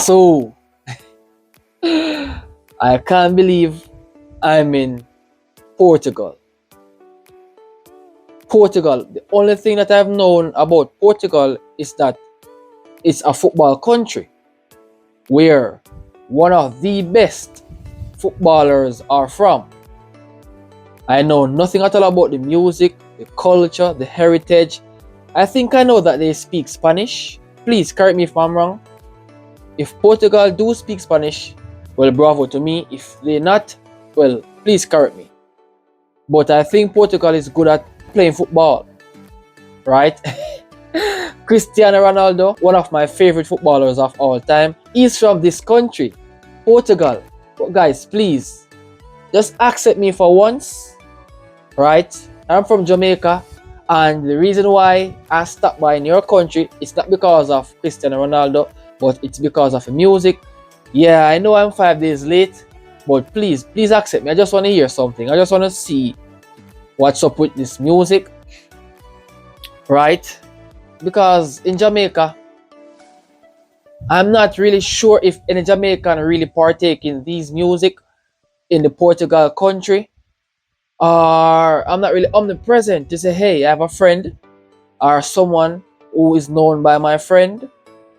So, I can't believe I'm in Portugal. Portugal. The only thing that I've known about Portugal is that it's a football country where one of the best footballers are from. I know nothing at all about the music, the culture, the heritage. I think I know that they speak Spanish. Please correct me if I'm wrong. If Portugal do speak Spanish, well, bravo to me. If they not, well, please correct me. But I think Portugal is good at playing football, right? Cristiano Ronaldo, one of my favorite footballers of all time, is from this country, Portugal. But guys, please, just accept me for once, right? I'm from Jamaica, and the reason why I stopped by in your country is not because of Cristiano Ronaldo, but it's because of the music. Yeah, I know I'm 5 days late, but please accept me. I just want to hear something. I just want to see what's up with this music, right? Because in Jamaica, I'm not really sure if any Jamaican really partake in these music in the Portugal country, or I'm not really omnipresent to say, hey, I have a friend or someone who is known by my friend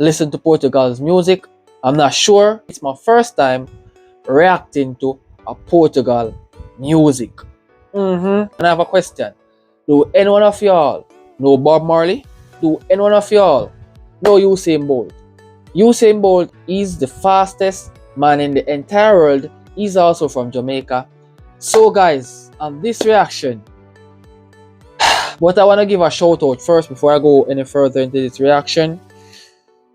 listen to Portugal's music. I'm not sure. It's my first time reacting to a Portugal music. And I have a question. Do any one of y'all know Bob Marley? Do any one of y'all know Usain Bolt? Usain Bolt is the fastest man in the entire world. He's also from Jamaica. So guys, on this reaction, but I want to give a shout out first before I go any further into this reaction.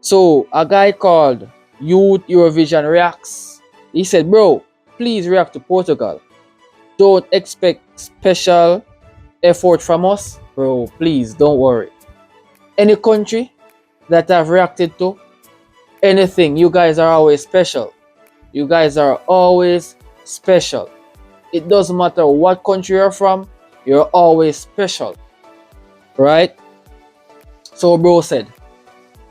So a guy called Youth Eurovision Reacts, he said, bro, please react to Portugal. Don't expect special effort from us. Bro, please don't worry. Any country that I've reacted to, anything, you guys are always special. You guys are always special. It doesn't matter what country you're from, you're always special. Right? So bro said,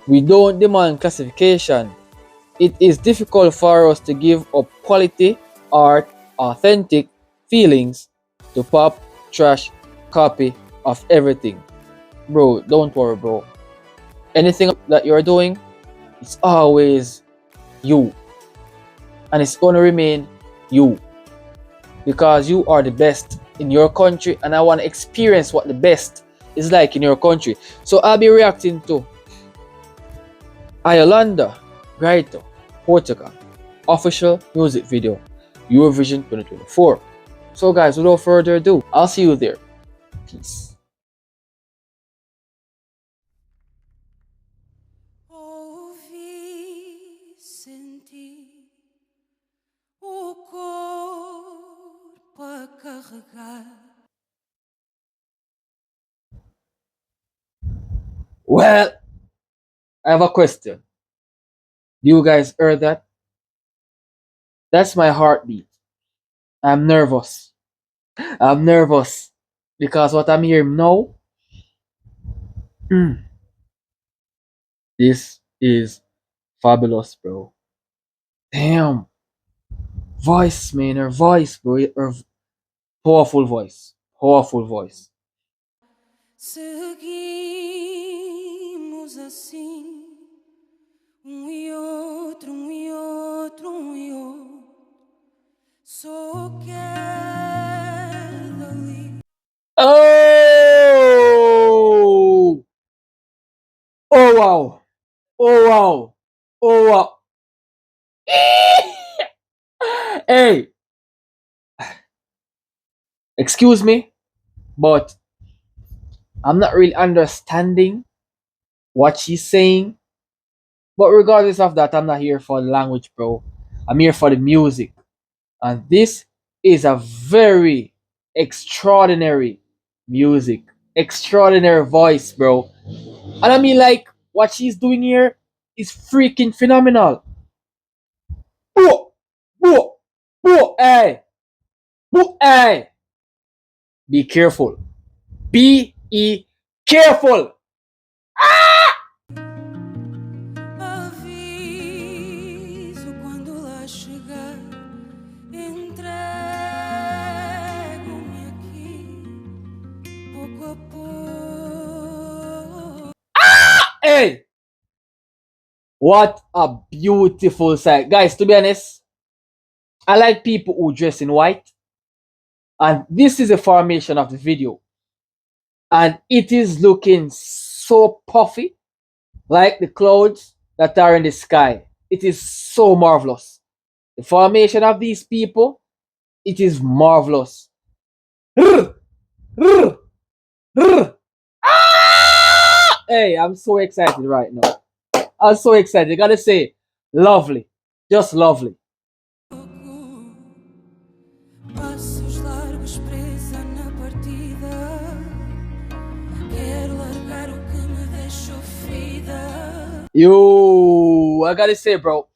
we don't demand classification. It is difficult for us to give up quality art, authentic feelings to pop, trash, copy of everything. Bro, don't worry, bro. Anything that you're doing, it's always you. And it's going to remain you. Because you are the best in your country, and I want to experience what the best is like in your country. So I'll be reacting to Iolanda, Grito, Portugal, official music video, Eurovision 2024. So guys, without further ado, I'll see you there. Peace. Ouvi, senti o corpo a carregar. Well, I have a question. Do you guys heard that? That's my heartbeat. I'm nervous. I'm nervous because what I'm hearing now, this is fabulous, bro. Damn, voice, man, her voice, bro, her powerful voice, powerful voice. Seguimos assim, e outro, e outro, e outro. Só queda ali. Oh, oh wow, oh wow, oh wow. Hey, excuse me, but I'm not really understanding what she's saying. But regardless of that, I'm not here for the language, bro. I'm here for the music. And this is a very extraordinary music, extraordinary voice, bro. And I mean, like, what she's doing here is freaking phenomenal. Bro, bro, bro, hey, bro, hey. Be careful. Careful. A vida apoio. Hey, what a beautiful sight. Guys, to be honest, I like people who dress in white. And this is a formation of the video. And it is looking so puffy, like the clouds that are in the sky. It is so marvelous. The formation of these people, it is marvelous. Rrr, rrr, rrr. Ah! Hey, I'm so excited right now. I'm so excited. Gotta say, lovely. Just lovely. Passos largos presa na partida. Quero largar o que me deixou ferida. Yo, I gotta say, bro,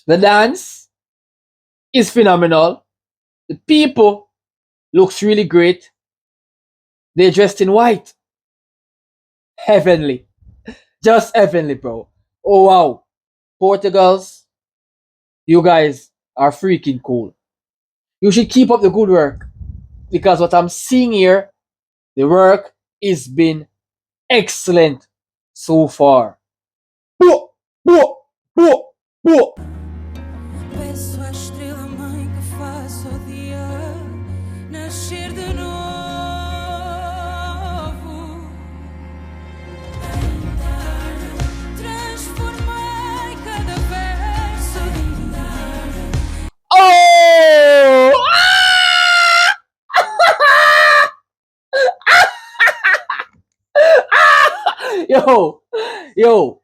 the dance is phenomenal. The people looks really great. They're dressed in white. Heavenly. Just heavenly, bro. Oh wow. Portugals, you guys are freaking cool. You should keep up the good work because what I'm seeing here, the work is been excellent so far. Boah, boah, boah, boah. Peço à estrela mãe que faça o dia nascer de novo. Transformei cada verso de Oh! Yo, yo,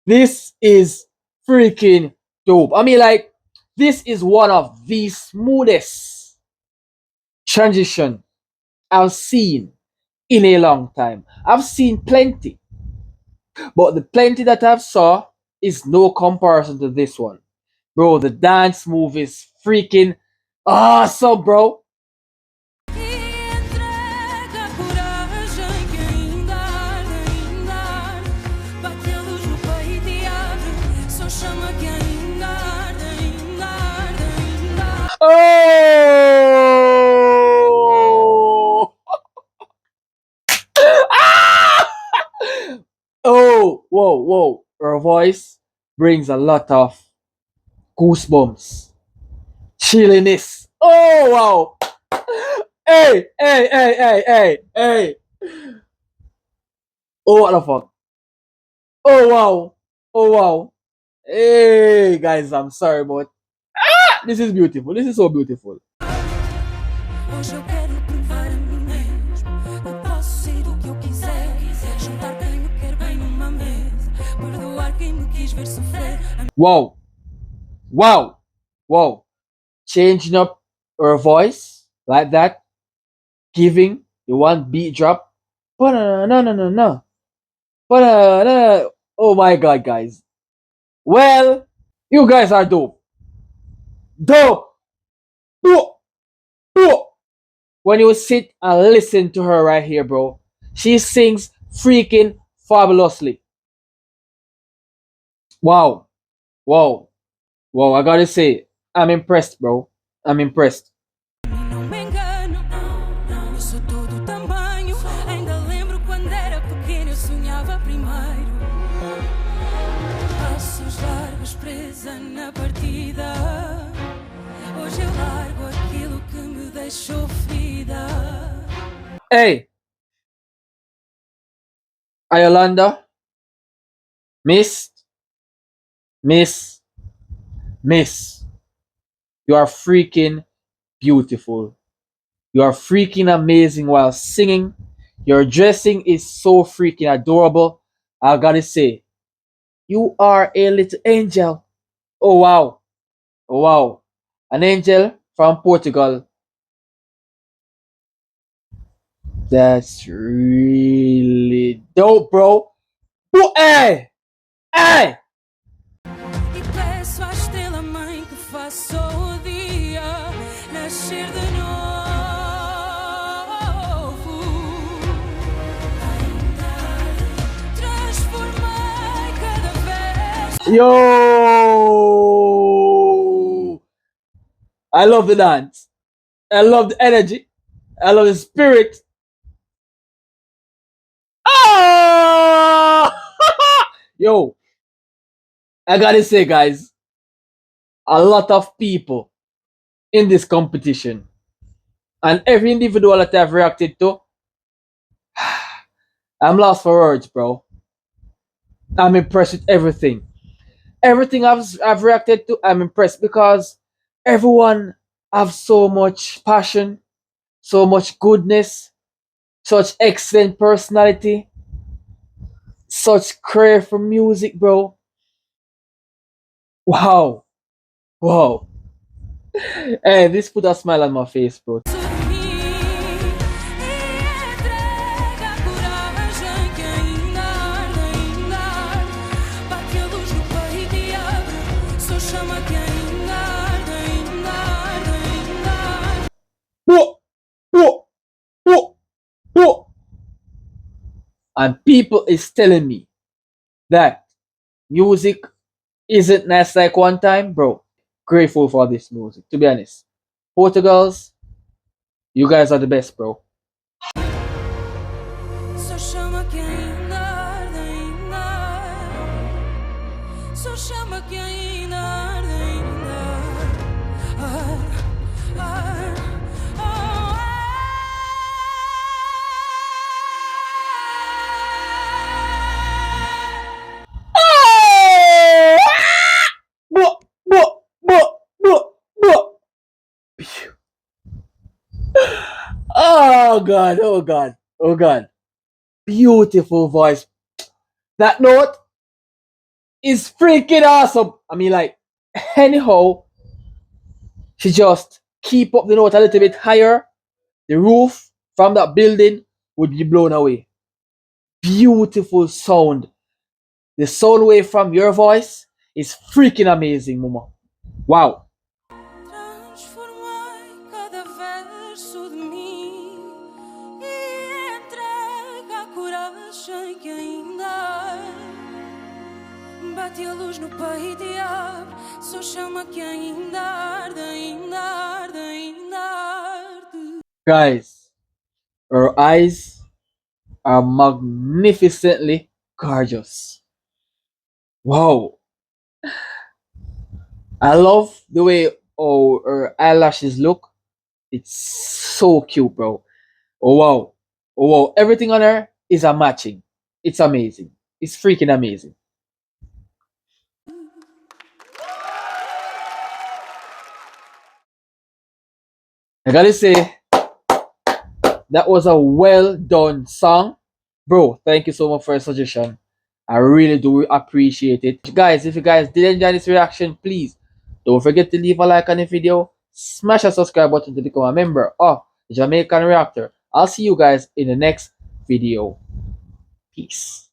this is freaking dope. I mean, like, this is one of the smoothest transition I've seen in a long time. I've seen plenty, but the plenty that I've saw is no comparison to this one. Bro, the dance move is freaking awesome, bro. entrega a coragem que ainda arde. Bate a luz no peito e abre. Só chama que ainda arde. Oh! Oh, whoa, whoa. Her voice brings a lot of goosebumps, chilliness. Oh, wow. Hey, hey, hey, hey, hey, hey. Oh, what the fuck? Oh, wow. Oh, wow. Hey, guys, I'm sorry, but this is beautiful. This is so beautiful. Hoje eu quero provar a mim mesmo. Eu posso ser o que eu quiser. Juntar quem me quer bem numa mesa. Perdoar quem me quis ver sofrer. Wow. Wow. Wow. Changing up her voice like that, giving the one beat drop. No, no, no, no, no. Oh my god, guys. Well, you guys are dope. Dope. Dope. Dope. When you sit and listen to her right here, bro, she sings freaking fabulously. Wow. Wow. Wow. I gotta say, I'm impressed, bro. I'm impressed. Não me engano, eu sou todo tamanho. Ainda lembro quando era pequeno, eu sonhava primeiro. Passos largos presa na partida. Hoje eu largo aquilo que me deixou ferida. Hey, Iolanda, Miss, Miss, Miss, you are freaking beautiful. You are freaking amazing while singing. Your dressing is so freaking adorable. I gotta say, you are a little angel. Oh wow. Oh wow. An angel from Portugal. That's really dope, bro. Hey! Hey! E peço à estrela mãe que faça o dia nascer de novo. Ainda transformei cada vez. Yo! I love the dance. I love the energy. I love the spirit. Ah! Yo, I gotta say, guys, a lot of people in this competition, and every individual that I've reacted to, I'm lost for words, bro. I'm impressed with everything. Everything I've reacted to, I'm impressed because everyone have so much passion, so much goodness, such excellent personality, such career for music, bro. Wow, wow. Hey, this put a smile on my face, bro. Whoa, whoa, whoa, whoa. And people is telling me that music isn't nice like one time, bro. Grateful for this music, to be honest. Portugals, you guys are the best, bro. Só chama quem ainda arde, ainda arde. Só chama quem ainda arde, ainda arde. Arde, oh, Oh! Bo, bo, bo, bo, bo. Oh god, oh god, oh god. Beautiful voice. That note is freaking awesome. I mean, like, anyhow, she just keep up the note a little bit higher. The roof from that building would be blown away. Beautiful sound. The sound wave from your voice is freaking amazing, Mama. Wow. transformei cada verso de mim e entregue a coragem que ainda arde. Bate a luz no peito e abre, só chama que ainda arde, ainda arde, ainda arde. Guys, her eyes are magnificently gorgeous. Wow. I love the way her eyelashes look. It's so cute, bro. Oh wow. Oh wow. Everything on her is a matching. It's amazing. It's freaking amazing. I gotta say, that was a well done song. Bro, thank you so much for your suggestion. I really do appreciate it. Guys, if you guys did enjoy this reaction, please don't forget to leave a like on the video. Smash a subscribe button to become a member of the Jamaican Reactor. I'll see you guys in the next video. Peace.